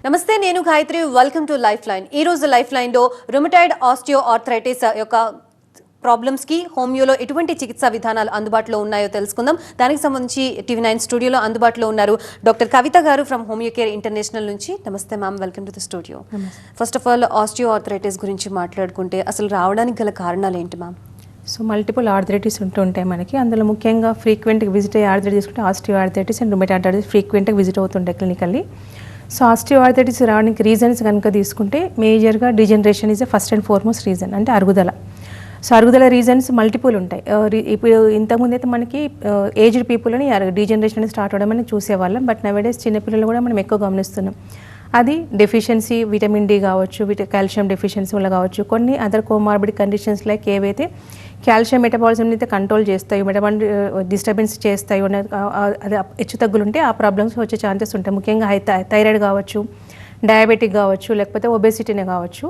నమస్తే, నేను Gayatri. Welcome to life line. ఈ రోజు లైఫ్ లైన్లో రుమటాయిడ్ ఆస్టియో ఆర్థరైటిస్ యొక్క ప్రాబ్లమ్స్కి హోమియోలో ఎటువంటి చికిత్సా విధానాలు అందుబాటులో ఉన్నాయో తెలుసుకుందాం. దానికి సంబంధించి TV9 స్టూడియోలో అందుబాటులో ఉన్నారు డాక్టర్ కవిత గారు ఫ్రమ్ హోమియో కేర్ ఇంటర్నేషనల్ నుంచి. నమస్తే ma'am, welcome to the studio. First of all, osteo arthritis గురించి మాట్లాడుకుంటే అసలు రావడానికి గల కారణాలు ఏంటి మ్యామ్? సో మల్టిపుల్ ఆర్థరైటిస్ ఉంటుంటాయి మనకి. అందులో ముఖ్యంగా ఫ్రీక్వెంట్గా విజిట్ అయ్యే ఆర్థరైటిస్ తీసుకుంటే osteo arthritis and rheumatoid arthritis ఫ్రీక్వెంట్గా విజిట్ అవుతుంటాయి క్లినికల్లీ. సో ఆస్టియో ఆర్థరైటిస్ రావడానికి రీజన్స్ కనుక తీసుకుంటే మేజర్గా degeneration is first and foremost reason, అంటే అరుగుదల. సో అరుగుదల రీజన్స్ మల్టిపుల్ ఉంటాయి. ఇప్పుడు ఇంతకుముందు అయితే మనకి ఏజ్డ్ పీపుల్ని డీజనరేషన్ అనేది స్టార్ట్ అవ్వడం అనేది చూసేవాళ్ళం. బట్ నవేడేస్ చిన్నపిల్లలు కూడా మనం ఎక్కువ గమనిస్తున్నాం. అది డెఫిషియన్సీ, విటమిన్ డి కావచ్చు, కాల్షియం డెఫిషియన్సీ వల్ల కావచ్చు, కొన్ని అదర్ కోమార్బిడ్ కండిషన్స్ లైక్ ఏవైతే కాల్షియం మెటబాలిజం అయితే కంట్రోల్ చేస్తాయి, మెటబాల్ డిస్టర్బెన్స్ చేస్తాయి, అది హెచ్చు తగ్గులుంటే ఆ ప్రాబ్లమ్స్ వచ్చే ఛాన్సెస్ ఉంటాయి. ముఖ్యంగా థైరాయిడ్ కావచ్చు, డయాబెటిక్ కావచ్చు, లేకపోతే ఒబేసిటీనే కావచ్చు,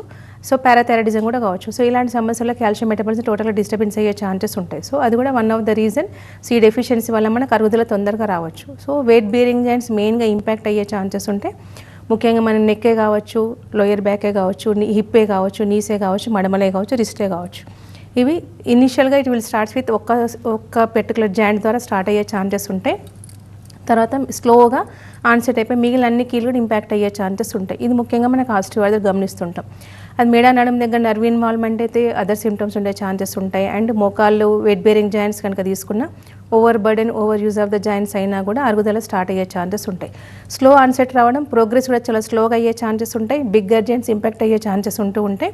సో పారాథైరాయిడిజం కూడా కావచ్చు. సో ఇలాంటి సమస్యల్లో కాల్షియం మెటబాలిజం టోటల్గా డిస్టర్బెన్స్ అయ్యే ఛాన్సెస్ ఉంటాయి. సో అది కూడా one of the reason. So ఈ డెఫిషియన్సీ వల్ల మనకు అరుగుదల తొందరగా రావచ్చు. సో వెయిట్ బేరింగ్ జాయింట్స్ మెయిన్గా ఇంపాక్ట్ అయ్యే ఛాన్సెస్ ఉంటాయి. ముఖ్యంగా మన నెక్కే కావచ్చు, లోయర్ బ్యాకే కావచ్చు, హిప్పే కావచ్చు, నీసే కావచ్చు, మడమలే కావచ్చు, రిస్టే కావచ్చు. ఇవి ఇనిషియల్గా ఇట్ విల్ స్టార్ట్స్ విత్ ఒక్క పర్టికులర్ జాయింట్ ద్వారా స్టార్ట్ అయ్యే ఛాన్సెస్ ఉంటాయి. తర్వాత స్లోగా ఆన్సెట్ అయిపోయి మిగిలిన అన్ని కీలు కూడా ఇంపాక్ట్ అయ్యే ఛాన్సెస్ ఉంటాయి. ఇది ముఖ్యంగా మనకు ఆస్టియోఆర్థరైటిస్ గమనిస్తుంటాం. అది మెడ నడుము దగ్గర నర్వ్ ఇన్వాల్వ్మెంట్ అయితే అదర్ సిమ్టమ్స్ ఉండే ఛాన్సెస్ ఉంటాయి. అండ్ మోకాళ్ళు వెయిట్ బేరింగ్ జాయింట్స్ కనుక తీసుకున్నా over burden, over use of the joints అయినా కూడా అరుగుదల స్టార్ట్ అయ్యే ఛాన్సెస్ ఉంటాయి. స్లో ఆన్సెట్ రావడం, ప్రోగ్రెస్ కూడా చాలా స్లోగా అయ్యే ఛాన్సెస్ ఉంటాయి. బిగ్గర్ జాయింట్స్ ఇంపాక్ట్ అయ్యే ఛాన్సెస్ ఉంటూ ఉంటాయి.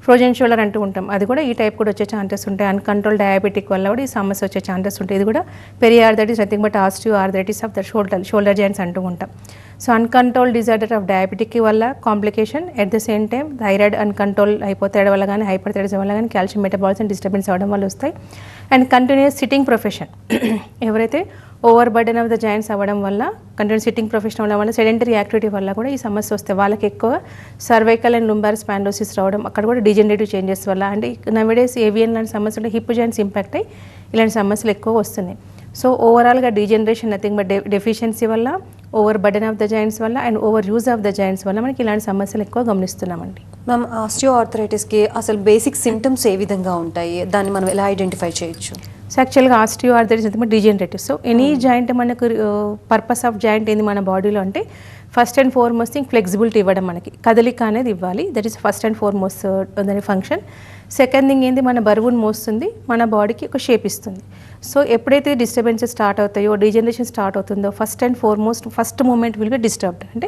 ఫ్రోజన్ షోల్డర్ అంటూ ఉంటాం, అది కూడా ఈ టైప్ కూడా వచ్చే ఛాన్సెస్ ఉంటాయి. అన్కంట్రోల్ డయాబెటిక్ వల్ల కూడా ఈ సమస్య వచ్చే ఛాన్సెస్ ఉంటాయి. ఇది కూడా periarthritis, nothing but osteo arthritis of the shoulder joints అంటూ ఉంటాం. So uncontrol disorder of diabetic వల్ల complication, at the same time thyroid uncontrol అయిపోతాయి వల్ల కానీ, హైపర్ థైరాయిడిజం వల్ల కానీ, కాల్షియం మెటబాలిజం డిస్టర్బెన్స్ అవ్వడం వల్ల వస్తాయి. అండ్ కంటిన్యూస్ సిట్టింగ్ ప్రొఫెషన్, ఎవరైతే over burden of the joints అవ్వడం వల్ల, కంటిన్యూస్ సిట్టింగ్ ప్రొఫెషన్ అవ్వడం వల్ల, సెడెంటరీ యాక్టివిటీ వల్ల కూడా ఈ సమస్య వస్తాయి. వాళ్ళకి ఎక్కువ సర్వైకల్ అండ్ లుంబార్ స్పాండోసిస్ రావడం, అక్కడ కూడా డిజనరేటివ్ చేంజెస్ వల్ల, అంటే నవేడేస్ ఏవియన్ లాంటి సమస్యలు, హిప్ జాయింట్స్ ఇంపాక్ట్ అయ్యి ఇలాంటి సమస్యలు ఎక్కువ వస్తున్నాయి. సో ఓవరాల్గా డీజనరేషన్ నథింగ్ బట్ డెఫిషియన్సీ వల్ల, over burden of the joints వల్ల, and over use of the joints వల్ల మనకి ఇలాంటి సమస్యలు ఎక్కువ గమనిస్తున్నామండి. మ్యామ్, ఆస్టియో ఆర్థరైటిస్కి అసలు బేసిక్ సిమ్టమ్స్ ఏ విధంగా ఉంటాయి? దాన్ని మనం ఎలా ఐడెంటిఫై చేయొచ్చు? సో యాక్చువల్గా ఆస్టియో ఆర్థరైటిస్ అంటే డిజనరేటివ్. సో ఎనీ జాయింట్ మనకు పర్పస్ ఆఫ్ జాయింట్ ఏంది మన బాడీలో అంటే first and foremost thing flexibility ఇవ్వడం, మనకి కదలిక అనేది ఇవ్వాలి. That is first and foremost దాని ఫంక్షన్. సెకండ్ థింగ్ ఏంది, మన బరువును మోస్తుంది, మన బాడీకి ఒక షేప్ ఇస్తుంది. సో ఎప్పుడైతే డిస్టర్బెన్సెస్ స్టార్ట్ అవుతాయో, డీజనరేషన్ స్టార్ట్ అవుతుందో, first and foremost first moment will be disturbed. అంటే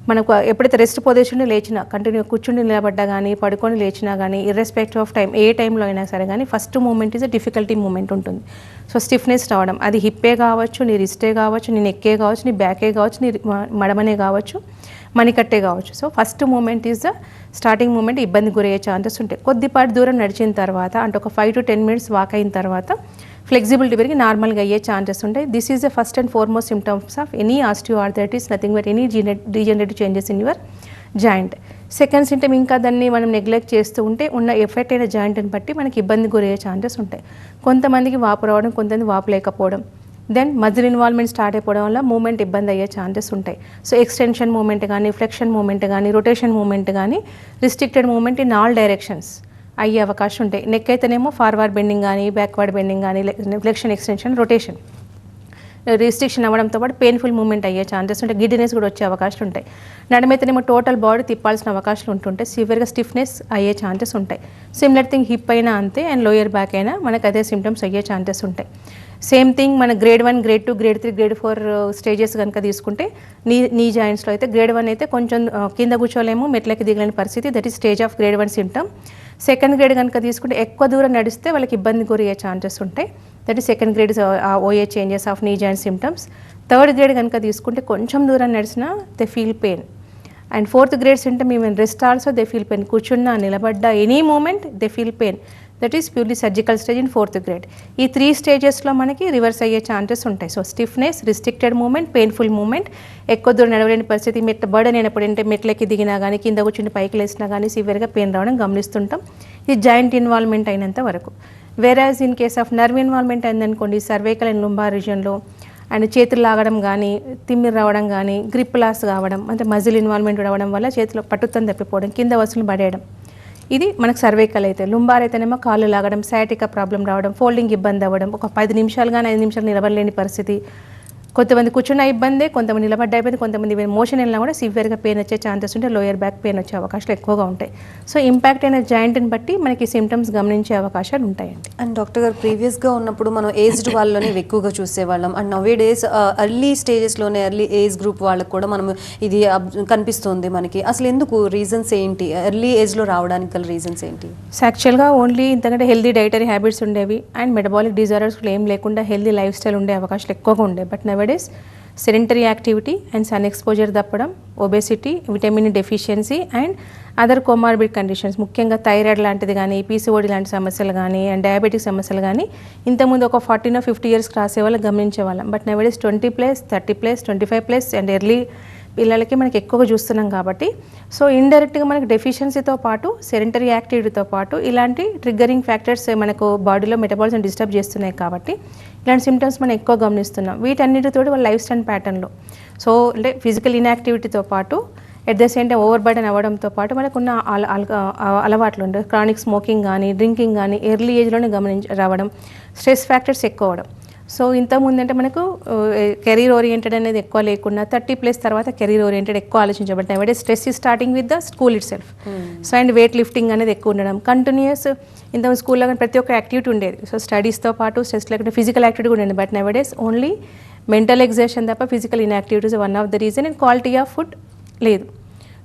మనకు ఎప్పుడైతే రెస్ట్ పొజిషన్ లేచినా, కంటిన్యూ కూర్చుని నిలబడ్డా కానీ, పడుకొని లేచినా కానీ, ఇర్రెస్పెక్టివ్ ఆఫ్ టైం, ఏ టైంలో అయినా సరే కానీ first moment is a difficulty moment ఉంటుంది. సో స్టిఫ్నెస్ రావడం, అది హిప్పే కావచ్చు, నీ రిస్టే కావచ్చు, నీ నెక్కే కావచ్చు, నీ బ్యాకే కావచ్చు, నీ మడమనే కావచ్చు, మణికట్టే కావచ్చు. So first moment is the starting moment ఇబ్బంది గురయ్యే ఛాన్సెస్ ఉంటాయి. కొద్దిపాటి దూరం నడిచిన తర్వాత, అంటే ఒక 5 to 10 minutes వాక్ అయిన తర్వాత ఫ్లెక్సిబిలిటీ పెరిగి నార్మల్గా అయ్యే ఛాన్సెస్ ఉంటాయి. This is the first and foremost symptoms of any osteo arthritis, nothing but any degenerative changes in your joint. Second symptom ఇంకా దాన్ని మనం నెగ్లెక్ట్ చేస్తూ ఉంటే ఉన్న ఎఫెక్ట్ అయిన జాయింట్ని బట్టి మనకి ఇబ్బంది గురయ్యే ఛాన్సెస్ ఉంటాయి. కొంతమందికి వాపు రావడం, కొంతమంది వాపు లేకపోవడం, దెన్ మజిల్ ఇన్వాల్వ్మెంట్ స్టార్ట్ అయిపోవడం వల్ల మూమెంట్ ఇబ్బంది అయ్యే ఛాన్సెస్ ఉంటాయి. సో ఎక్స్టెన్షన్ మూమెంట్ కానీ, ఫ్లెక్షన్ మూమెంట్ కానీ, రొటేషన్ మూమెంట్ కానీ, restricted moment in all directions అయ్యే అవకాశం ఉంటాయి. నెక్ అయితేనేమో ఫార్వర్డ్ బెండింగ్ కానీ, బ్యాక్వర్డ్ బెండింగ్ కానీ, ఫ్లెక్షన్, ఎక్స్టెన్షన్, రొటేషన్ రిస్ట్రిక్షన్ అవ్వడంతో పాటు పెయిన్ఫుల్ మూమెంట్ అయ్యే ఛాన్సెస్ ఉంటాయి. గిడ్డినెస్ కూడా వచ్చే అవకాశం ఉంటాయి. నడమైతేనేమో టోటల్ బాడీ తిప్పాల్సిన అవకాశాలు ఉంటుంటాయి. సివియర్గా స్టిఫ్నెస్ అయ్యే ఛాన్సెస్ ఉంటాయి. సిమిలర్ థింగ్ హిప్ అయినా అంతే, అండ్ లోయర్ బ్యాక్ అయినా మనకు అదే సిమ్టమ్స్ అయ్యే ఛాన్సెస్ ఉంటాయి. సేమ్ థింగ్ మన grade 1, grade 2, grade 3, grade 4 stages కనుక తీసుకుంటే, నీ జాయింట్స్లో అయితే గ్రేడ్ 1 అయితే కొంచెం కింద కూర్చోలేము, మెట్లకి దిగలేని పరిస్థితి, that is stage of grade 1 symptom. Second grade కనుక తీసుకుంటే ఎక్కువ దూరం నడిస్తే వాళ్ళకి ఇబ్బంది గురయ్యే ఛాన్సెస్ ఉంటాయి. That is second grade OA changes of knee joint symptoms. Third grade కనుక తీసుకుంటే కొంచెం దూరం నడిచినా they feel pain. And fourth grade symptom even rest also they feel pain. కూర్చున్నా, నిలబడ్డా, any movement they feel pain. That is purely surgical stage in 4th grade. ఈ 3 స్టేజెస్లో మనకి రివర్స్ అయ్యే ఛాన్సెస్ ఉంటాయి. So stiffness, restricted moment, painful moment, ఎక్కువ దూరం నడవలేని పరిస్థితి, బర్డెన్ అయినప్పుడు అంటే మెట్లకి దిగినా కానీ, కింద కూర్చుని పైకి లేసినా కానీ సివియర్గా పెయిన్ రావడం గమనిస్తుంటాం. ఇది జాయింట్ ఇన్వాల్వ్మెంట్ అయినంత వరకు. వేరాజ్ in case of nerve involvement అయిందనుకోండి, సర్వైకల్ అండ్ లుంబార్ రీజన్లో అండ్ చేతులు లాగడం కానీ, తిమ్మిరి రావడం కానీ, గ్రిప్ లాస్ కావడం, అంటే మజిల్ ఇన్వాల్వ్మెంట్ రావడం వల్ల చేతిలో పట్టుతం తప్పిపోవడం, కింద వస్తువులు పడేయడం, ఇది మనకు సర్వైకల్ అయితే. లుంబార్ అయితేనేమో కాళ్ళు లాగడం, సయాటికా ప్రాబ్లం రావడం, ఫోల్డింగ్ ఇబ్బంది అవ్వడం, ఒక 10 నిమిషాలు కానీ 5 నిమిషాలు నిలబడలేని పరిస్థితి, కొంతమంది కూర్చున్న ఇబ్బంది, కొంతమంది నిలబడ్డ ఇబ్బంది, కొంతమంది మోషన్ వెళ్ళినా కూడా సివియర్గా పెయిన్ వచ్చే ఛాన్సెస్ ఉంటాయి, లోయర్ బ్యాక్ పెయిన్ వచ్చే అవకాశాలు ఎక్కువగా ఉంటాయి. సో ఇంపాక్ట్ అయిన జాయింట్ని బట్టి మనకి సిమ్టమ్స్ గమనించే అవకాశాలు ఉంటాయండి. అండ్ డాక్టర్ గారు, ప్రీవియస్గా ఉన్నప్పుడు మనం ఏజ్డ్ వాళ్ళని ఎక్కువగా చూసేవాళ్ళం. అండ్ నవే డేస్ ఎర్లీ స్టేజెస్లోనే ఎర్లీ ఏజ్ గ్రూప్ వాళ్ళకి కూడా మనం ఇది కనిపిస్తుంది మనకి. అసలు ఎందుకు, రీజన్స్ ఏంటి, ఎర్లీ ఏజ్లో రావడానికి గల రీజన్స్ ఏంటి? యాక్చువల్గా ఓన్లీ ఇంతకంటే హెల్దీ డైటరీ హ్యాబిట్స్ ఉండేవి అండ్ మెటబాలిక్ డిజార్డర్స్ ఏం లేకుండా హెల్దీ లైఫ్ స్టైల్ ఉండే అవకాశాలు ఎక్కువగా ఉండేవి. But nowadays sedentary activity and sun exposure తప్పడం, obesity, vitamin deficiency and other comorbid conditions, ముఖ్యంగా థైరాయిడ్ లాంటిది కానీ, పీసీఓడి లాంటి సమస్యలు కానీ, అండ్ డయాబెటిక్ సమస్యలు కానీ ఇంతకుముందు ఒక 40 or 50 years రాసేవాళ్ళు గమనించేవాళ్ళం. బట్ నవేడేస్ 20+, 30+, 25+ అండ్ ఎర్లీ పిల్లలకి మనకి ఎక్కువగా చూస్తున్నాం కాబట్టి, సో ఇండైరెక్ట్గా మనకి డెఫిషియన్సీతో పాటు సెడెంటరీ యాక్టివిటీతో పాటు ఇలాంటి ట్రిగ్గరింగ్ ఫ్యాక్టర్స్ మనకు బాడీలో మెటబాలిజం డిస్టర్బ్ చేస్తున్నాయి కాబట్టి ఇలాంటి సిమ్టమ్స్ మనం ఎక్కువ గమనిస్తున్నాం. వీటన్నిటితో వాళ్ళ లైఫ్ స్టైల్ ప్యాటర్న్లో, సో అంటే ఫిజికల్ ఇన్యాక్టివిటీతో పాటు at the same time over burden అవ్వడంతో పాటు మనకున్న అలవాట్లు ఉంటాయి. క్రానిక్ స్మోకింగ్ కానీ, డ్రింకింగ్ కానీ ఎర్లీ ఏజ్లోనే రావడం, స్ట్రెస్ ఫ్యాక్టర్స్ ఎక్కువ అవడం. సో ఇంతకుముందు అంటే మనకు కెరీర్ ఓరియంటెడ్ అనేది ఎక్కువ లేకుండా 30+ తర్వాత కెరీర్ ఓరియంటెడ్ ఎక్కువ ఆలోచించబట్టి నవేడేస్ స్ట్రెస్ ఈ starting with the school it self. So and weight lifting అనేది ఎక్కువ ఉండడం, కంటిన్యూస్ ఇంత స్కూల్లో కానీ ప్రతి ఒక్క యాక్టివిటీ ఉండేది. సో స్టడీస్తో పాటు స్ట్రెస్ లేకుండా ఫిజికల్ యాక్టివిటీ కూడా ఉండేది. But nowadays only mental exertion తప్ప physical inactivities one of the reason. And quality of food లేదు.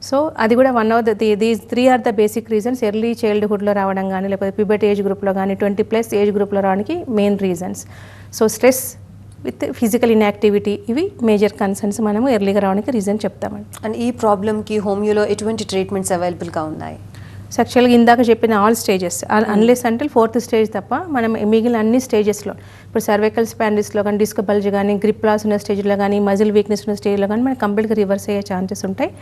సో అది కూడా one of these 3 are the basic reasons early చైల్డ్హుడ్లో రావడం కానీ, లేకపోతే ప్యూబర్టీ ఏజ్ గ్రూప్లో కానీ, 20+ ఏజ్ గ్రూప్లో రావడానికి main reasons. So stress with physical inactivity ఇవి మేజర్ కన్సర్న్స్ మనము ఎర్లీగా రావడానికి రీజన్ చెప్తామండి. అండ్ ఈ ప్రాబ్లమ్కి హోమియోలో ఎటువంటి ట్రీట్మెంట్స్ అవైలబుల్గా ఉన్నాయి? యాక్చువల్గా ఇందాక చెప్పిన ఆల్ స్టేజెస్ అన్లెస్ అంటే 4th stage తప్ప మనం మిగిలిన అన్ని స్టేజెస్లో, ఇప్పుడు సర్వైకల్ స్పాండిస్లో కానీ, డిస్క్ బల్జ్ కానీ, గ్రిప్ లాస్ ఉన్న స్టేజ్లో కానీ, మజిల్ వీక్నెస్ ఉన్న స్టేజ్లో కానీ మనకి కంప్లీట్గా రివర్స్ అయ్యే ఛాన్సెస్ ఉంటాయి.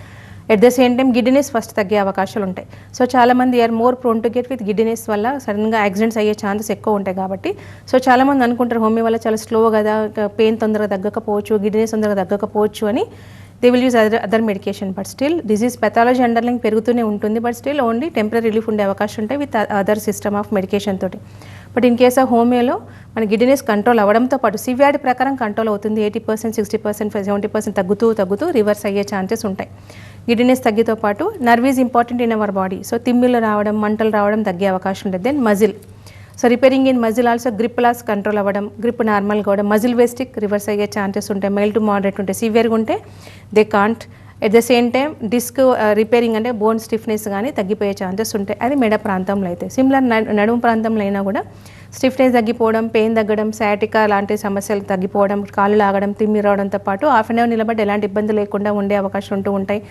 At the same time giddiness first తగ్గే అవకాశాలు ఉంటాయి. సో చాలామంది are more prone to get with giddiness వల్ల సడన్గా యాక్సిడెంట్స్ అయ్యే ఛాన్సెస్ ఎక్కువ ఉంటాయి కాబట్టి, సో చాలామంది అనుకుంటారు హోమియో వల్ల చాలా స్లో కదా, పెయిన్ తొందరగా తగ్గకపోవచ్చు, గిడ్డినెస్ తొందరగా తగ్గకపోవచ్చు అని they will use other medication. But still disease pathology underline పెరుగుతూనే ఉంటుంది. But still only temporary relief ఉండే అవకాశం ఉంటాయి with other system of medication తోటి. బట్ ఇన్ కేస్ ఆఫ్ హోమియోలో మన గిడ్డినెస్ కంట్రోల్ అవ్వడంతో పాటు సివియారిటీ ప్రకారం కంట్రోల్ అవుతుంది. 80%, 60%, 70% తగ్గుతూ రివర్స్ అయ్యే ఛాన్సెస్ ఉంటాయి. గిడ్డినెస్ తగ్గితో పాటు nerve is important in our body. So తిమ్మిళ్ళు రావడం, మంటలు రావడం తగ్గే అవకాశం ఉంటుంది. Then muscle, so repairing in muscle also grip loss control అవ్వడం, గ్రిప్ నార్మల్గా అవ్వడం, మజిల్ వేస్టిక్ రివర్స్ అయ్యే ఛాన్సెస్ ఉంటాయి. మైల్డ్ టు మోడరేట్ ఉంటాయి. సివియర్గా ఉంటే they can't. At the same time disc repairing అంటే బోన్ స్టిఫ్నెస్ కానీ తగ్గిపోయే ఛాన్సెస్ ఉంటాయి. అది మెడ ప్రాంతంలో అయితే. సిమిలర్ నడుము ప్రాంతంలో అయినా కూడా స్టిఫ్నెస్ తగ్గిపోవడం, పెయిన్ తగ్గడం, సయాటికా లాంటి సమస్యలు తగ్గిపోవడం, కాళ్ళు లాగడం, తిమ్మి రావడంతో పాటు హాఫ్ అన్ అవర్ నిలబడి ఎలాంటి ఇబ్బంది లేకుండా ఉండే అవకాశం ఉంటూ ఉంటాయి.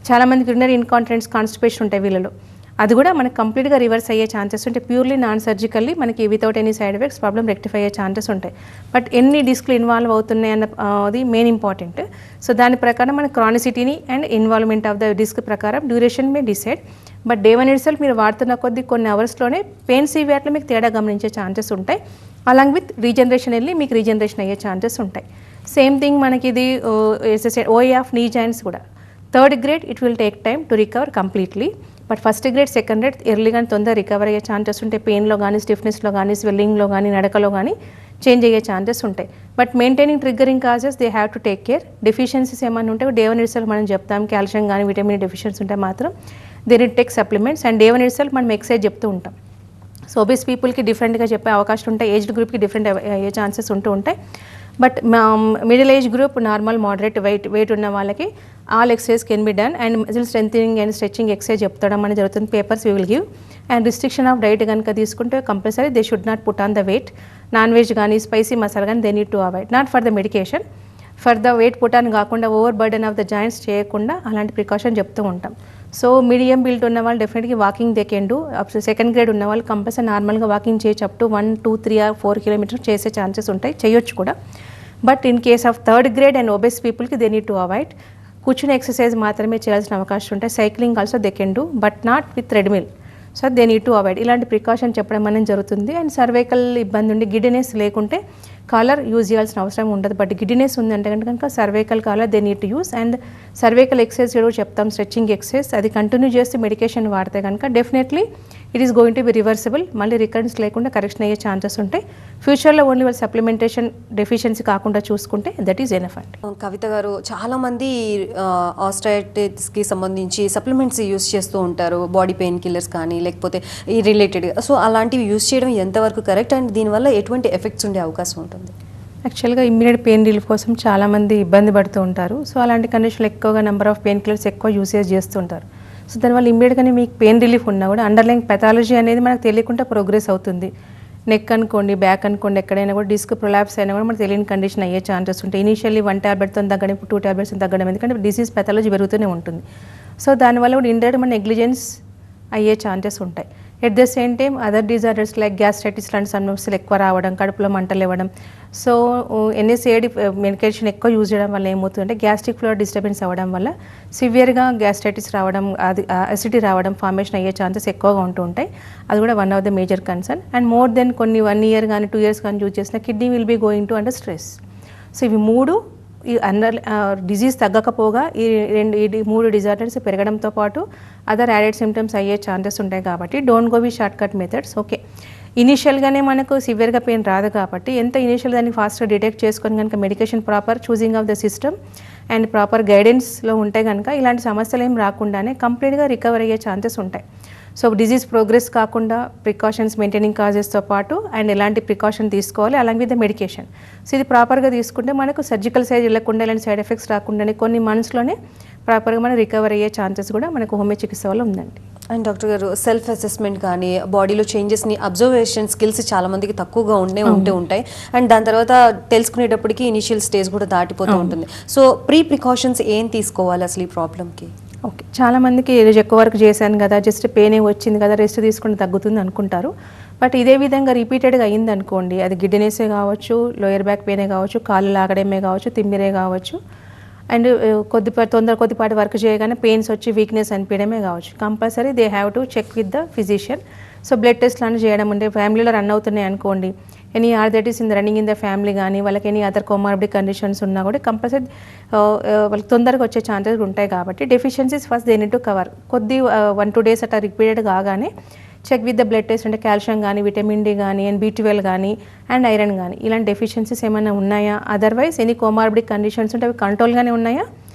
చాలామందికి యూరినరీ ఇన్కాంటినెన్స్, కాన్స్టిపేషన్ ఉంటాయి వీళ్ళలో. అది కూడా మనకి కంప్లీట్గా రివర్స్ అయ్యే ఛాన్సెస్ ఉంటాయి. ప్యూర్లీ నాన్ సర్జికల్లీ మనకి without any side effects problem rectify అయ్యే ఛాన్సెస్ ఉంటాయి. బట్ ఎన్ని డిస్క్లు ఇన్వాల్వ్ అవుతున్నాయి అన్న అది మెయిన్ ఇంపార్టెంట్. సో దాని ప్రకారం మన క్రానిసిటీని and involvement of the disc ప్రకారం duration may decide. But day 1 itself మీరు వాడుతున్న కొద్దీ కొన్ని అవర్స్లోనే పెయిన్ సివియారిటీలో మీకు తేడా గమనించే ఛాన్సెస్ ఉంటాయి. అలాంగ్ విత్ రీజనరేషన్ వెళ్ళి మీకు రీజనరేషన్ అయ్యే ఛాన్సెస్ ఉంటాయి. సేమ్ థింగ్ మనకి ఇది ఓఏ ఆఫ్ నీ జాయింట్స్ కూడా 3rd grade it will take time to recover completely. But 1st grade 2nd grade ఎర్లీగా తొందరగా రికవర్ అయ్యే ఛాన్సెస్ ఉంటాయి. పెయిన్లో కానీ, స్టిఫ్నెస్లో కానీ, స్వెల్లింగ్లో కానీ, నడకలో కానీ చేంజ్ అయ్యే ఛాన్సెస్ ఉంటాయి. But maintaining triggering causes they have to take care. Deficiencies ఏమైనా ఉంటే డే 1 itself మనం చెప్తాం. కాల్షియం కానీ, విటమిన్ డెఫిషియన్సీ ఉంటే మాత్రం they need take supplements. And day 1 itself మనం ఎక్సైజ్ చెప్తూ ఉంటాం. సో ఒబేస్ పీపుల్కి డిఫరెంట్గా చెప్పే అవకాశం ఉంటాయి. ఏజ్డ్ గ్రూప్కి డిఫరెంట్ అయ్యే ఛాన్సెస్ ఉంటూ ఉంటాయి. But middle age group, normal moderate weight ఉన్న వాళ్ళకి all exercise can be done. And muscle strengthening and stretching exercise చెప్తాడం అనేది జరుగుతుంది. Papers we will give. And restriction of diet కనుక తీసుకుంటే compulsory they should not put on the weight. Non veg కానీ, spicy masala కానీ they need to avoid. Not for the medication, for the weight put on కాకుండా over burden of the joints చేయకుండా అలాంటి precaution చెప్తూ ఉంటాం. So medium build ఉన్న వాళ్ళు డెఫినెట్గా walking they can do. 2nd grade ఉన్న వాళ్ళు కంపల్సరీ నార్మల్గా వాకింగ్ చేయొచ్చు. అప్ టు 1, 2, 3 or 4 kilometers చేసే ఛాన్సెస్ ఉంటాయి, చేయొచ్చు కూడా. But in case of 3rd grade and obese పీపుల్కి దే నీడ్ టు అవాయిడ్. కూర్చుని ఎక్సర్సైజ్ మాత్రమే చేయాల్సిన అవకాశం ఉంటాయి. Cycling also they can do, but not with treadmill. So they need to avoid. ఇలాంటి ప్రికాషన్ చెప్పడం అనేది జరుగుతుంది. అండ్ సర్వైకల్ ఇబ్బంది ఉండి గిడ్డినెస్ లేకుంటే కాలర్ యూజ్ చేయాల్సిన అవసరం ఉండదు. బట్ గిడ్డినెస్ ఉందంటే కనుక cervical collar they need to use. And cervical exercise కూడా చెప్తాం, స్ట్రెచ్చింగ్ ఎక్సర్సైజ్, అది కంటిన్యూ చేస్తే మెడికేషన్ వాడితే కనుక definitely it is going to be reversible. మళ్ళీ రికరెన్స్ లేకుండా కరెక్షన్ అయ్యే ఛాన్సెస్ ఉంటాయి. ఫ్యూచర్లో ఓన్లీ వాళ్ళు సప్లిమెంటేషన్ డెఫిషియన్సీ కాకుండా చూసుకుంటే దట్ ఈస్ ఎనఫ్ అండి. కవిత గారు, చాలామంది ఆస్ట్రైటిస్కి సంబంధించి సప్లిమెంట్స్ యూస్ చేస్తూ ఉంటారు, బాడీ పెయిన్ కిల్లర్స్ కానీ లేకపోతే ఈ రిలేటెడ్. సో అలాంటివి యూస్ చేయడం ఎంతవరకు కరెక్ట్ అండ్ దీనివల్ల ఎటువంటి ఎఫెక్ట్స్ ఉండే అవకాశం ఉంటుంది? యాక్చువల్గా ఇమ్మీడియట్ పెయిన్ రిలీఫ్ కోసం చాలామంది ఇబ్బంది పడుతూ ఉంటారు. సో అలాంటి కండిషన్లు ఎక్కువగా నెంబర్ ఆఫ్ పెయిన్ కిల్లర్స్ ఎక్కువ యూసేజ్ చేస్తుంటారు. సో దానివల్ల ఇమ్మీడియట్గానే మీకు పెయిన్ రిలీఫ్ ఉన్నా కూడా అండర్లైన్ పెథాలజీ అనేది మనకు తెలియకుండా ప్రోగ్రెస్ అవుతుంది. నెక్ అనుకోండి, బ్యాక్ అనుకోండి, ఎక్కడైనా కూడా డిస్క్ ప్రొలాప్స్ అయినా కూడా మనకు తెలియని కండిషన్ అయ్యే ఛాన్సెస్ ఉంటాయి. ఇనిషియల్లీ 1 ట్యాబ్లెట్తో తగ్గడం, 2 ట్యాబ్లెట్స్ తగ్గడం, ఎందుకంటే డిసీజ్ పెథాలజీ పెరుగుతూనే ఉంటుంది. సో దానివల్ల కూడా ఇండైరెక్ట్ మన నెగ్లిజెన్స్ అయ్యే ఛాన్సెస్ ఉంటాయి. At the same time other disorders like gastritis లాంటి సమస్యలు ఎక్కువ రావడం, కడుపులో మంటలు ఇవ్వడం. సో ఎన్ఎస్ఏడి మెడికేషన్ ఎక్కువ యూజ్ చేయడం వల్ల ఏమవుతుందంటే గ్యాస్ట్రిక్ ఫ్లో డిస్టర్బెన్స్ అవ్వడం వల్ల సివియర్గా గ్యాస్ట్రైటిస్ రావడం, అది అసిడిటీ రావడం, ఫార్మేషన్ అయ్యే ఛాన్సెస్ ఎక్కువగా ఉంటూ ఉంటాయి. అది కూడా one of the major concern. And more than కొన్ని 1 year కానీ 2 years కానీ యూజ్ చేసిన kidney will be going to under stress. So ఇవి 3 ఈ డిజీజ్ తగ్గకపోగా ఈ 3 డిజార్డర్స్ పెరగడంతో పాటు అదర్ యాడెడ్ సిమ్టమ్స్ అయ్యే ఛాన్సెస్ ఉంటాయి. కాబట్టి don't go with short cut methods. Okay, ఇనీషియల్గానే మనకు సివియర్గా పెయిన్ రాదు కాబట్టి ఎంత ఇనీషియల్ దాన్ని ఫాస్ట్గా డిటెక్ట్ చేసుకొని కనుక medication proper choosing of the system and proper గైడెన్స్లో ఉంటే కనుక ఇలాంటి సమస్యలు ఏం రాకుండానే కంప్లీట్గా రికవర్ అయ్యే ఛాన్సెస్ ఉంటాయి. సో డిజీజ్ ప్రోగ్రెస్ కాకుండా ప్రికాషన్స్ మెయింటైనింగ్ కాజెస్తో పాటు అండ్ ఎలాంటి ప్రికాషన్ తీసుకోవాలి along with the medication. So ఇది ప్రాపర్గా తీసుకుంటే మనకు సర్జికల్ సైజ్ వెళ్ళకుండా ఇలాంటి సైడ్ ఎఫెక్ట్స్ రాకుండానే కొన్ని మంత్స్లోనే ప్రాపర్గా మనం రికవర్ అయ్యే ఛాన్సెస్ కూడా మనకు హోమియో చికిత్స వల్ల ఉందండి. అండ్ డాక్టర్ గారు, సెల్ఫ్ అసెస్మెంట్ కానీ బాడీలో చేంజెస్ని అబ్జర్వేషన్ స్కిల్స్ చాలామందికి తక్కువగా ఉంటాయి. అండ్ దాని తర్వాత తెలుసుకునేటప్పటికి ఇనిషియల్ స్టేజ్ కూడా దాటిపోతూ ఉంటుంది. సో ప్రికాషన్స్ ఏం తీసుకోవాలి అసలు ఈ ప్రాబ్లమ్కి? ఓకే, చాలామందికి ఈరోజు ఎక్కువ వర్క్ చేశాను కదా, జస్ట్ పెయిన్ వచ్చింది కదా, రెస్ట్ తీసుకుంటే తగ్గుతుంది అనుకుంటారు. బట్ ఇదే విధంగా రిపీటెడ్గా అయింది అనుకోండి, అది గిడ్డినెస్సే కావచ్చు, లోయర్ బ్యాక్ పెయినే కావచ్చు, కాళ్ళు లాగడమే కావచ్చు, తిమ్మిరే కావచ్చు, అండ్ కొద్దిపాటి వర్క్ చేయగానే పెయిన్స్ వచ్చి వీక్నెస్ అనిపించడమే కావచ్చు, compulsory they have to check with the physician. So blood test లాంటి చేయడం ఉంటే ఫ్యామిలీలో రన్ అవుతున్నాయి అనుకోండి, any arthritis running in the family కానీ వాళ్ళకి ఎనీ అదర్ కోమార్బిడ్ కండిషన్స్ ఉన్నా కూడా కంపల్సరీ వాళ్ళకి తొందరగా వచ్చే ఛాన్సెస్ ఉంటాయి. కాబట్టి deficiencies first they need to cover. 1-2 days అట్లా రిపీటెడ్ కాగానే check with the blood test, అంటే కాల్షియం కానీ, విటమిన్ డి కానీ, అండ్ B12 కానీ, అండ్ ఐరన్ కానీ, ఇలాంటి డెఫిషియన్సీస్ ఏమైనా ఉన్నాయా, అదర్వైజ్ ఎనీ కోమార్బిడ్ కండిషన్స్ ఉంటే అవి కంట్రోల్గానే ఉన్నాయా,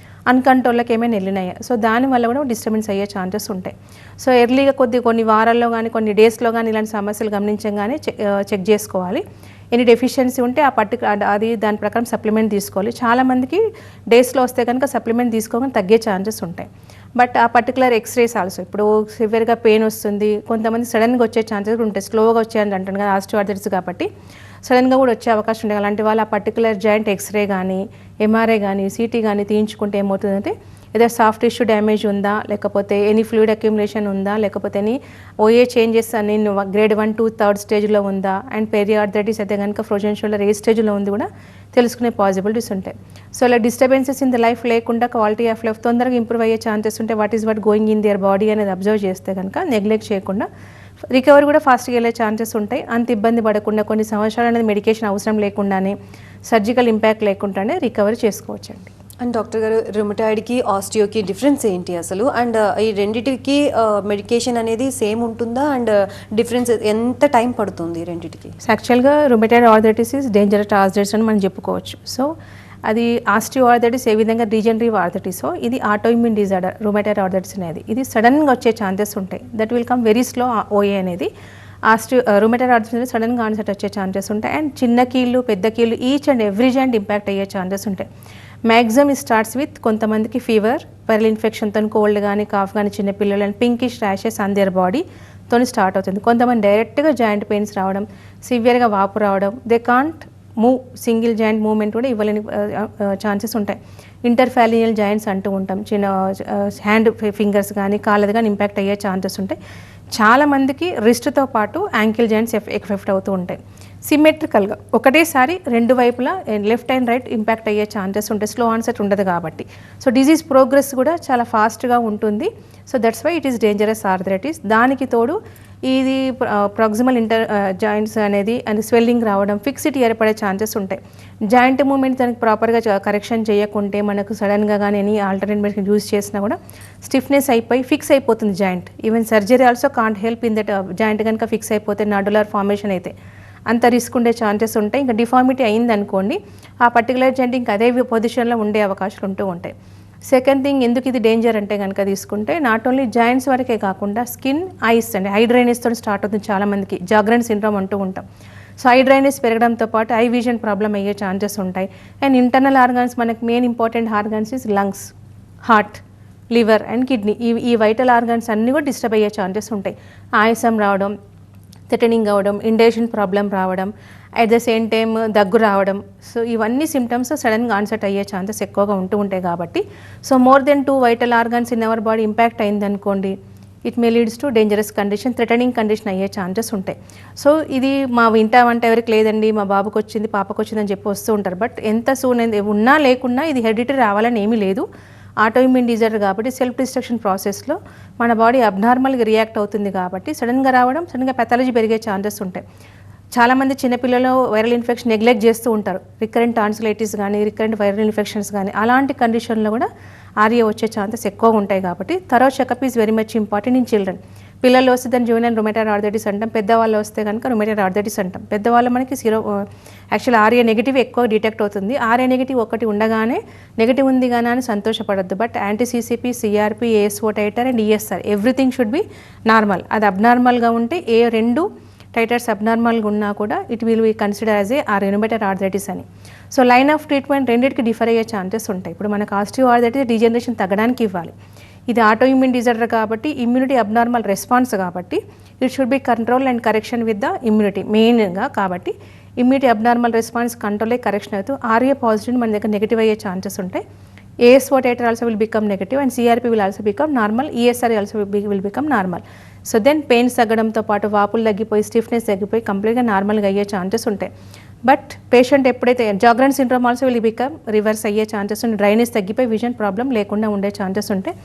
అన్కంట్రోల్లోకి ఏమైనా వెళ్ళినాయా, సో దానివల్ల కూడా డిస్టర్బెన్స్ అయ్యే ఛాన్సెస్ ఉంటాయి. సో ఎర్లీగా కొన్ని వారాల్లో కానీ కొన్ని డేస్లో కానీ ఇలాంటి సమస్యలు గమనించగానే చెక్ చేసుకోవాలి. ఎన్ని డెఫిషియన్సీ ఉంటే ఆ అది దాని ప్రకారం సప్లిమెంట్ తీసుకోవాలి. చాలామందికి డేస్లో వస్తే కనుక సప్లిమెంట్ తీసుకోగానే తగ్గే ఛాన్సెస్ ఉంటాయి. బట్ ఆ పర్టికులర్ ఎక్స్రేస్ ఆల్సో, ఇప్పుడు సివియర్గా పెయిన్ వస్తుంది, కొంతమంది సడన్గా వచ్చే ఛాన్సెస్ ఉంటాయి, స్లోగా వచ్చాయని అంటాను కదా ఆస్టియోఆర్థరైటిస్ కాబట్టి సడన్గా కూడా వచ్చే అవకాశం ఉంటుంది. అలాంటి వాళ్ళు ఆ పర్టికులర్ జాయింట్ ఎక్స్రే కానీ, MRI కానీ, CT కానీ తీయించుకుంటే ఏమవుతుందంటే ఏదో సాఫ్ట్ టిష్యూ డ్యామేజ్ ఉందా, లేకపోతే ఎనీ ఫ్లూయిడ్ అక్యుములేషన్ ఉందా, లేకపోతే ఎనీ OA చేంజెస్ అని grade 1 to 3rd స్టేజ్లో ఉందా, అండ్ పెరియార్థరైటిస్ అయితే కనుక ఫ్రోజన్ షోల్డర్ ఏ స్టేజ్లో ఉంది కూడా తెలుసుకునే పాసిబిలిటీస్ ఉంటాయి. సో అలా డిస్టర్బెన్సెస్ ఇన్ ద లైఫ్ లేకుండా క్వాలిటీ ఆఫ్ లైఫ్ తొందరగా ఇంప్రూవ్ అయ్యే ఛాన్సెస్ ఉంటాయి. What going in their body అనేది అబ్జర్వ్ చేస్తే కనుక నెగ్లెక్ట్ చేయకుండా రికవరీ కూడా ఫాస్ట్గా వెళ్ళే ఛాన్సెస్ ఉంటాయి. అంత ఇబ్బంది పడకుండా కొన్ని సంవత్సరాలు అనేది మెడికేషన్ అవసరం లేకుండానే, సర్జికల్ ఇంపాక్ట్ లేకుండానే రికవరీ చేసుకోవచ్చండి. అండ్ డాక్టర్ గారు, రుమటాయిడ్కి ఆస్టియోకి డిఫరెన్స్ ఏంటి అసలు? అండ్ ఈ రెండిటికి మెడికేషన్ అనేది సేమ్ ఉంటుందా? అండ్ డిఫరెన్స్ ఎంత టైం పడుతుంది రెండిటికి? యాక్చువల్గా rheumatoid arthritis is dangerous arthritis అని మనం చెప్పుకోవచ్చు. సో అది ఆస్టియోఆర్థరైటిస్ ఏ విధంగా డీజనరేటివ్ ఆర్థరైటిస్, ఇది ఆటోఇమ్యూన్ డిజార్డర్ రుమటాయిడ్ ఆర్థరైటిస్ అనేది. ఇది సడన్గా వచ్చే ఛాన్సెస్ ఉంటాయి. That will come very slow. OA అనేది రుమటాయిడ్ ఆర్థరైటిస్ అనేది సడన్గా ఆన్సెట్ వచ్చే ఛాన్సెస్ ఉంటాయి. అండ్ చిన్న కీళ్ళు, పెద్ద కీళ్ళు, each and every joint impact అయ్యే ఛాన్సెస్ ఉంటాయి. మ్యాక్సిమం స్టార్ట్స్ విత్ కొంతమందికి ఫీవర్, వైరల్ ఇన్ఫెక్షన్తో, కోల్డ్ కానీ, కాఫ్ కానీ, చిన్నపిల్లలు and pinkish rashes on their బాడీతో స్టార్ట్ అవుతుంది. కొంతమంది డైరెక్ట్గా జాయింట్ పెయిన్స్ రావడం, సివియర్గా వాపు రావడం, they can't move, single joint movement కూడా ఇవ్వలేని ఛాన్సెస్ ఉంటాయి. ఇంటర్ఫాలినియల్ జాయింట్స్ అంటూ ఉంటాం, చిన్న హ్యాండ్ ఫింగర్స్ కానీ కాళ్ళది కానీ ఇంపాక్ట్ అయ్యే ఛాన్సెస్ ఉంటాయి. చాలామందికి రిస్ట్తో పాటు యాంకిల్ జాయింట్స్ ఎఫెక్ట్ అవుతూ ఉంటాయి. సిమెట్రికల్గా ఒకటేసారి రెండు వైపులా లెఫ్ట్ అండ్ రైట్ ఇంపాక్ట్ అయ్యే ఛాన్సెస్ ఉంటాయి. స్లో ఆన్సెట్ ఉండదు కాబట్టి. సో డిజీజ్ ప్రోగ్రెస్ కూడా చాలా ఫాస్ట్గా ఉంటుంది. So that's why it is dangerous arthritis. దానికి తోడు ఇది ప్రాక్సిమల్ జాయింట్స్ అనేది అండ్ స్వెల్లింగ్ రావడం, ఫిక్సిటీ ఏర్పడే ఛాన్సెస్ ఉంటాయి. జాయింట్ మూమెంట్ దానికి ప్రాపర్గా కరెక్షన్ చేయకుంటే మనకు సడన్గా కానీ ఎనీ ఆల్టర్నేట్ మెడిసిన్ యూజ్ చేసినా కూడా స్టిఫ్నెస్ అయిపోయి ఫిక్స్ అయిపోతుంది joint. Even surgery also can't help in that. Joint కనుక ఫిక్స్ అయిపోతే నాడులర్ ఫార్మేషన్ అయితే అంత రిస్క్ ఉండే ఛాన్సెస్ ఉంటాయి. ఇంకా డిఫార్మిటీ అయింది అనుకోండి, ఆ పర్టికులర్ జాయింట్ ఇంకా అదే పొజిషన్లో ఉండే అవకాశాలు ఉంటూ ఉంటాయి. సెకండ్ థింగ్, ఎందుకు ఇది డేంజర్ అంటే కనుక తీసుకుంటే నాట్ ఓన్లీ జాయింట్స్ వరకే కాకుండా స్కిన్, ఐస్ అండి. ఐ డ్రైనేజ్తో స్టార్ట్ అవుతుంది చాలామందికి, జాగ్రన్ సిండ్రోమ్ అంటూ ఉంటాం. సో ఐ డ్రైనేజ్ పెరగడంతో పాటు ఐ విజన్ ప్రాబ్లం అయ్యే ఛాన్సెస్ ఉంటాయి. అండ్ ఇంటర్నల్ ఆర్గాన్స్, మనకి main important organs is lungs, heart, liver and kidney. ఈ వైటల్ ఆర్గాన్స్ అన్నీ కూడా డిస్టర్బ్ అయ్యే ఛాన్సెస్ ఉంటాయి. ఆయాసం రావడం, థెటనింగ్ అవ్వడం, ఇండేషన్ ప్రాబ్లం రావడం, అట్ ద సేమ్ టైమ్ దగ్గు రావడం. సో ఇవన్నీ సిమ్టమ్స్ సడన్గా ఆన్సెట్ అయ్యే ఛాన్సెస్ ఎక్కువగా ఉంటూ ఉంటాయి. కాబట్టి so more than 2 vital organs in our body impact అయిందనుకోండి, it may leads to dangerous condition, threatening condition అయ్యే ఛాన్సెస్ ఉంటాయి. సో ఇది మా వింటామంటే ఎవరికి లేదండి, మా బాబుకి వచ్చింది, పాపకు వచ్చింది అని చెప్పి వస్తూ ఉంటారు. బట్ ఎంత సూన్ ఉన్నా లేకున్నా ఇది హెరిడిటరీ రావాలని ఏమీ లేదు. ఆటోఇమ్యూన్ డిజార్డర్ కాబట్టి సెల్ఫ్ డిస్ట్రక్షన్ ప్రాసెస్లో మన బాడీ అబ్నార్మల్గా రియాక్ట్ అవుతుంది. కాబట్టి సడన్గా రావడం, సడన్గా పెథాలజీ పెరిగే ఛాన్సెస్ ఉంటాయి. చాలామంది చిన్నపిల్లలు వైరల్ ఇన్ఫెక్షన్ నెగ్లెక్ట్ చేస్తూ ఉంటారు. రికరెంట్ టాన్సిలైటిస్ కానీ, రికరెంట్ వైరల్ ఇన్ఫెక్షన్స్ కానీ, అలాంటి కండిషన్లో కూడా ఆర్ఏ వచ్చే ఛాన్సెస్ ఎక్కువగా ఉంటాయి. కాబట్టి thorough checkup is very much important in children. పిల్లలు వస్తే దాన్ని జువెనైల్ రుమటాయిడ్ ఆర్థరైటిస్ అంటాం, పెద్దవాళ్ళు వస్తే కనుక రుమటాయిడ్ ఆర్థరైటిస్ అంటాం. పెద్దవాళ్ళు మనకి యాక్చువల్ ఆర్ఏ నెగిటివ్ ఎక్కువ డిటెక్ట్ అవుతుంది. ఆర్ఏ నెగిటివ్ ఒకటి ఉండగానే నెగిటివ్ ఉంది కానీ అని సంతోషపడద్దు. But anti CCP, CRP, ASO titer and ESR everything should be normal. అది అబ్నార్మల్గా ఉంటే ఏ 2 టైటర్స్ అబ్నార్మల్గా ఉన్నా కూడా it will be consider as a rheumatoid arthritis అని. సో లైన్ ఆఫ్ ట్రీట్మెంట్ రెండింటికి డిఫర్ అయ్యే ఛాన్సెస్ ఉంటాయి. ఇప్పుడు మనకు ఆస్టియో ఆర్థరైటిస్ డీజనరేషన్ తగ్గడానికి ఇవ్వాలి. ఇది ఆటోఇమ్యూన్ డిజార్డర్ కాబట్టి ఇమ్యూనిటీ అబ్నార్మల్ రెస్పాన్స్ కాబట్టి it should be control and correction with the immunity మెయిన్గా. కాబట్టి ఇమ్యూనిటీ అబ్నార్మల్ రెస్పాన్స్ కంట్రోల్ అయ్యి కరెక్షన్ అవుతూ ఆర్ఏ పాజిటివ్ మన దగ్గర నెగిటివ్ అయ్యే ఛాన్సెస్ ఉంటాయి. ASO titer also will become negative and CRP will also become normal, ESR also will become normal. So then pains తగ్గడంతో పాటు వాపులు తగ్గిపోయి, స్టిఫ్నెస్ తగ్గిపోయి కంప్లీట్గా నార్మల్గా అయ్యే ఛాన్సెస్ ఉంటాయి. బట్ పేషెంట్ ఎప్పుడైతే Sjögren syndrome also will become reverse అయ్యే ఛాన్సెస్ ఉంటాయి. డ్రైనేజ్ తగ్గిపోయి విజన్ ప్రాబ్లం లేకుండా ఉండే ఛాన్సెస్ ఉంటాయి.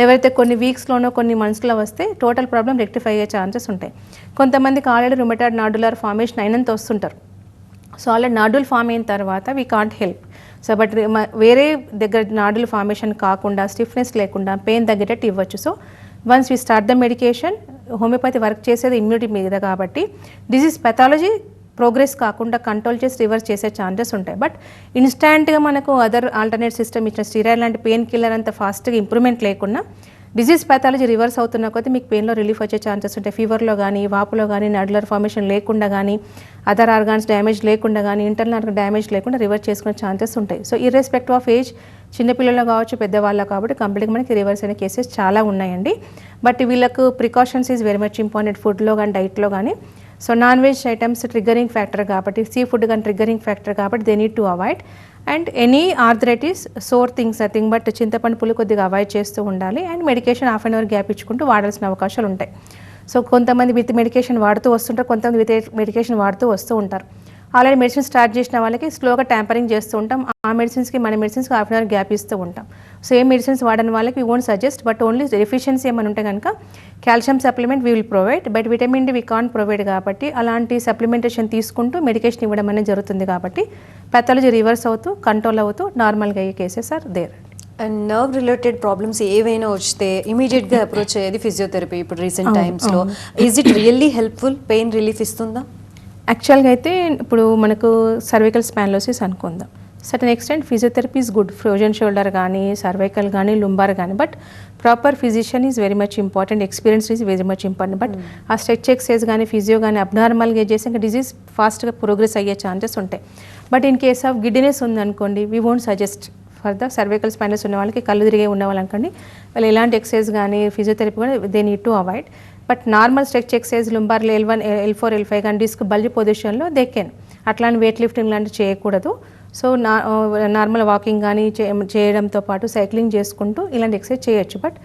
ఎవరైతే కొన్ని వీక్స్లోనో కొన్ని మంత్స్లో వస్తే టోటల్ ప్రాబ్లం రెక్టిఫై అయ్యే ఛాన్సెస్ ఉంటాయి. కొంతమందికి ఆల్రెడీ రుమటాయిడ్ నాడులర్ ఫార్మేషన్ అయినంత వస్తుంటారు. సో ఆల్రెడీ నాడుల్ ఫామ్ అయిన తర్వాత we can't help. So but వేరే దగ్గర నాడుల్ ఫార్మేషన్ కాకుండా, స్టిఫ్నెస్ లేకుండా పెయిన్ తగ్గేటట్టు ఇవ్వచ్చు. So once we start the medication, homeopathy work చేసేది ఇమ్యూనిటీ మీద కాబట్టి డిజీజ్ పెథాలజీ ప్రోగ్రెస్ కాకుండా కంట్రోల్ చేసి రివర్స్ చేసే ఛాన్సెస్ ఉంటాయి. బట్ ఇన్స్టాంట్గా మనకు అదర్ ఆల్టర్నేట్ సిస్టమ్ ఇచ్చిన స్టీరాయిడ్ లాంటి పెయిన్ కిల్లర్ అంత ఫాస్ట్గా ఇంప్రూవ్మెంట్ లేకుండా డిజీజ్ పెథాలజీ రివర్స్ అవుతున్న కొద్దీ మీకు పెయిన్లో రిలీఫ్ వచ్చే ఛాన్సెస్ ఉంటాయి. ఫీవర్లో కానీ, వాపులో కానీ, నాడులర్ ఫార్మేషన్ లేకుండా కానీ, అదర్ ఆర్గాన్స్ డ్యామేజ్ లేకుండా కానీ, ఇంటర్నల్ ఆర్గాన్ డ్యామేజ్ లేకుండా రివర్స్ చేసుకునే ఛాన్సెస్ ఉంటాయి. సో ఇర్రెస్పెక్టివ్ ఆఫ్ ఏజ్, చిన్నపిల్లలు కావచ్చు, పెద్దవాళ్ళు కాబట్టి కంప్లీట్గా మనకి రివర్స్ అయిన కేసెస్ చాలా ఉన్నాయండి. బట్ వీళ్ళకు precautions is very much important ఫుడ్లో కానీ, డైట్లో కానీ. So non veg items triggering factor కాబట్టి, సీ ఫుడ్ కానీ ట్రిగ్గరింగ్ ఫ్యాక్టర్ కాబట్టి they need to avoid. And any arthritis, sour things nothing but చింతపండు పులు కొద్దిగా అవాయిడ్ చేస్తూ ఉండాలి. And medication half an hour gap ఇచ్చుకుంటూ వాడాల్సిన అవకాశాలు ఉంటాయి. సో కొంతమంది విత్ మెడికేషన్ వాడుతూ వస్తుంటారు, కొంతమంది విత్ మెడికేషన్ వాడుతూ వస్తూ ఉంటారు. ఆల్రెడీ మెడిసిన్ స్టార్ట్ చేసిన వాళ్ళకి స్లోగా ట్యాంపరింగ్ చేస్తూ ఉంటాం. ఆ మెడిసిన్స్కి మన మెడిసిన్స్కి హాఫ్ అన్ అవర్ గ్యాప్ ఇస్తూ ఉంటాం. సో ఏ మెడిసిన్స్ వాడని వాళ్ళకి we won't suggest, but only deficiency ఏమైనా ఉంటే కనుక calcium supplement we will provide, but vitamin D we can't provide. కాబట్టి అలాంటి సప్లిమెంటేషన్ తీసుకుంటూ మెడికేషన్ ఇవ్వడం అనేది జరుగుతుంది. కాబట్టి పెథాలజీ రివర్స్ అవుతూ, కంట్రోల్ అవుతూ నార్మల్గా అయ్యే cases are there. And nerve related problems ఏవైనా వస్తే ఇమీడియట్గా అప్రోచ్ అయ్యేది ఫిజియోథెరపీ. ఇప్పుడు రీసెంట్ టైమ్స్లో is it really helpful? Pain relief ఇస్తుందా? యాక్చువల్గా అయితే ఇప్పుడు మనకు సర్వైకల్ స్పాన్లోసిస్ అనుకుందాం, certain extent physiotherapy is good. Frozen shoulder కానీ, సర్వైకల్ కానీ, లుంబార్ కానీ. But proper physician is very much important, experience is very much important. But ఆ స్ట్రెచ్ ఎక్సైజ్ కానీ, ఫిజియో కానీ అబ్నార్మల్గా చేసి ఇంకా డిజీజ్ ఫాస్ట్గా ప్రోగ్రెస్ అయ్యే ఛాన్సెస్ ఉంటాయి. But in case of giddiness ఉందనుకోండి, we won't suggest for the cervical spondylosis ఉన్న వాళ్ళకి, కళ్ళు తిరిగే ఉన్న వాళ్ళు అనుకోండి, వాళ్ళు ఎలాంటి ఎక్సైజ్ కానీ, ఫిజియోథెరపీ కూడా they need to avoid. But normal stretch exercise, లుంబార్లో L1, L4, L5 కానీ డిస్క్ బల్జ్ పొజిషన్లో దే కెన్. అట్లాంటి వెయిట్ లిఫ్టింగ్ లాంటివి చేయకూడదు. సో నార్మల్ వాకింగ్ కానీ చేయడంతో పాటు సైక్లింగ్ చేసుకుంటూ ఇలాంటి ఎక్సర్సైజ్ చేయొచ్చు. బట్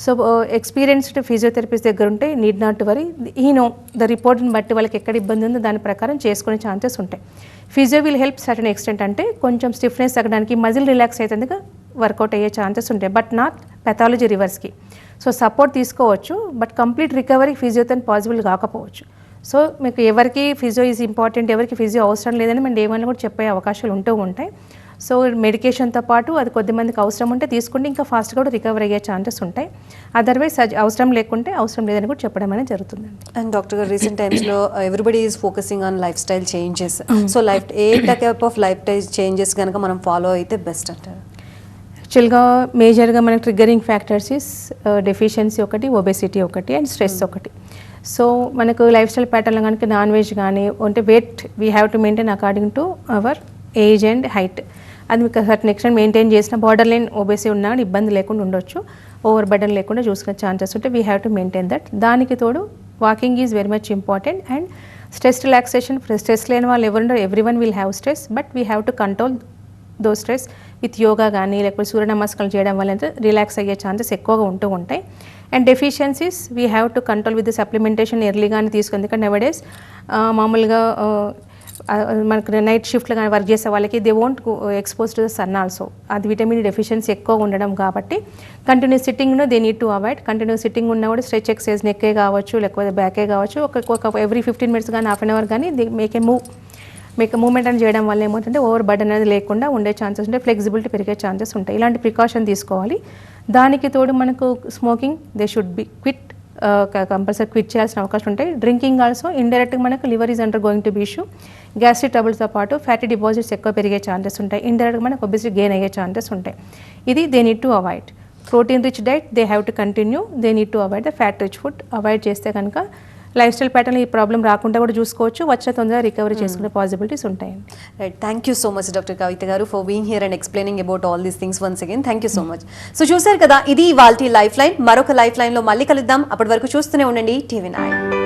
సో ఎక్స్పీరియన్స్డ్ ఫిజియోథెరపిస్ట్ దగ్గర ఉంటే need not worry, know the రిపోర్ట్ని బట్టి వాళ్ళకి ఎక్కడ ఇబ్బంది ఉందో దాని ప్రకారం చేసుకునే ఛాన్సెస్ ఉంటాయి. Physio will help certain extent, అంటే కొంచెం స్టిఫ్నెస్ తగ్గడానికి, మజిల్ రిలాక్స్ అవుతుందిగా వర్కౌట్ అయ్యే ఛాన్సెస్ ఉంటాయి, బట్ నాట్ పెథాలజీ రివర్స్కి. సో సపోర్ట్ తీసుకోవచ్చు, బట్ కంప్లీట్ రికవరీ ఫిజియోతో పాసిబుల్ కాకపోవచ్చు. సో మీకు ఎవరికి ఫిజియో ఈజ్ ఇంపార్టెంట్, ఎవరికి ఫిజియో అవసరం లేదని మనం ఏమైనా కూడా చెప్పే అవకాశాలు ఉంటూ ఉంటాయి. సో మెడికేషన్తో పాటు అది కొద్దిమందికి అవసరం ఉంటే తీసుకుంటే ఇంకా ఫాస్ట్గా కూడా రికవర్ అయ్యే ఛాన్సెస్ ఉంటాయి. అదర్వైజ్ అవసరం లేకుంటే అవసరం లేదని కూడా చెప్పడం అనేది జరుగుతుందండి. అండ్ డాక్టర్ గారు, రీసెంట్ టైమ్స్లో everybody is focusing on life style changes. So ఏ type of life style changes కనుక మనం ఫాలో అయితే బెస్ట్ అంటారు? యాక్చువల్గా మేజర్గా మనకు ట్రిగ్గరింగ్ ఫ్యాక్టర్స్ ఇస్ డెఫిషియన్సీ ఒకటి, ఒబెసిటీ ఒకటి, అండ్ స్ట్రెస్ ఒకటి. సో మనకు లైఫ్ స్టైల్ ప్యాటర్న్లో కనుక నాన్ వెజ్ కానీ అంటే weight we have to maintain according to our age and height. అది మీకు సర్టన్ ఎక్స్టెంట్ మెయింటైన్ చేసిన బార్డర్ లైన్ ఒబేసి ఉన్నా కానీ ఇబ్బంది లేకుండా ఉండొచ్చు, ఓవర్ బర్డన్ లేకుండా చూసుకునే ఛాన్సెస్ ఉంటే we have to maintain that. దానికి తోడు walking is very much important. And stress relaxation, stress లేని వాళ్ళు ఎవరుండో, everyone will have stress, but we have to control those stress with yoga కానీ లేకపోతే సూర్య నమస్కారాలు చేయడం వల్ల అయితే రిలాక్స్ అయ్యే ఛాన్సెస్ ఎక్కువగా ఉంటూ ఉంటాయి. And deficiencies we have to control with the supplementation ఎర్లీగానే తీసుకుంది. ఎందుకంటే నవడేస్ మామూలుగా మనకు నైట్ షిఫ్ట్లో కానీ వర్క్ చేసే వాళ్ళకి they won't expose to the sun also. అది విటమిన్ డెఫిషియన్సీ ఎక్కువ ఉండడం కాబట్టి కంటిన్యూస్ సిట్టింగ్ను they need to avoid. Continuous sitting ఉన్నా కూడా స్ట్రెచ్ ఎక్సర్సైజ్ నెక్కే కావచ్చు లేకపోతే బ్యాకే కావచ్చు, ఒక ఎవ్రీ 15 minutes కానీ హాఫ్ అన్ అవర్ కానీ దే మీకు మూవ్మెంట్ అని చేయడం వల్ల ఏమవుతుంటే ఓవర్ బర్డన్ అనేది లేకుండా ఉండే ఛాన్సెస్ ఉంటాయి, ఫ్లెక్సిబిలిటీ పెరిగే ఛాన్సెస్ ఉంటాయి. ఇలాంటి ప్రికాషన్ తీసుకోవాలి. దానికి తోడు మనకు smoking they should be quit, compulsory quit చేయాల్సిన అవకాశం ఉంటాయి. డ్రింకింగ్ ఆల్సో ఇండైరెక్ట్గా మనకు liver is undergoing to be issue. Gastric ట్రబుల్స్తో పాటు ఫ్యాటీ డిపాజిట్స్ ఎక్కువ పెరిగే ఛాన్సెస్ ఉంటాయి. ఇండైరెక్ట్గా మనకు ఒబెసిటీ గెయిన్ అయ్యే ఛాన్సెస్ ఉంటాయి. ఇది they need to avoid. Protein rich diet they have to continue, they need to avoid the fat rich food. Avoid చేస్తే కనుక లైఫ్ స్టైల్ ప్యాటర్న్ ఈ ప్రాబ్లం రాకుండా కూడా చూసుకోవచ్చు, వచ్చే తొందరగా రికవరీ చేసుకునే పాసిబిలిటీస్ ఉంటాయండి. Right, thank you so much doctor Kavitha garu for being here and explaining about all these things once again. Thank you so much. So చూసారు కదా, ఇది ఇవాల్టి లైఫ్ లైన్. మరొక లైఫ్ లైన్లో మళ్ళీ కలుద్దాం. అప్పటి వరకు చూస్తూనే ఉండండి TV9.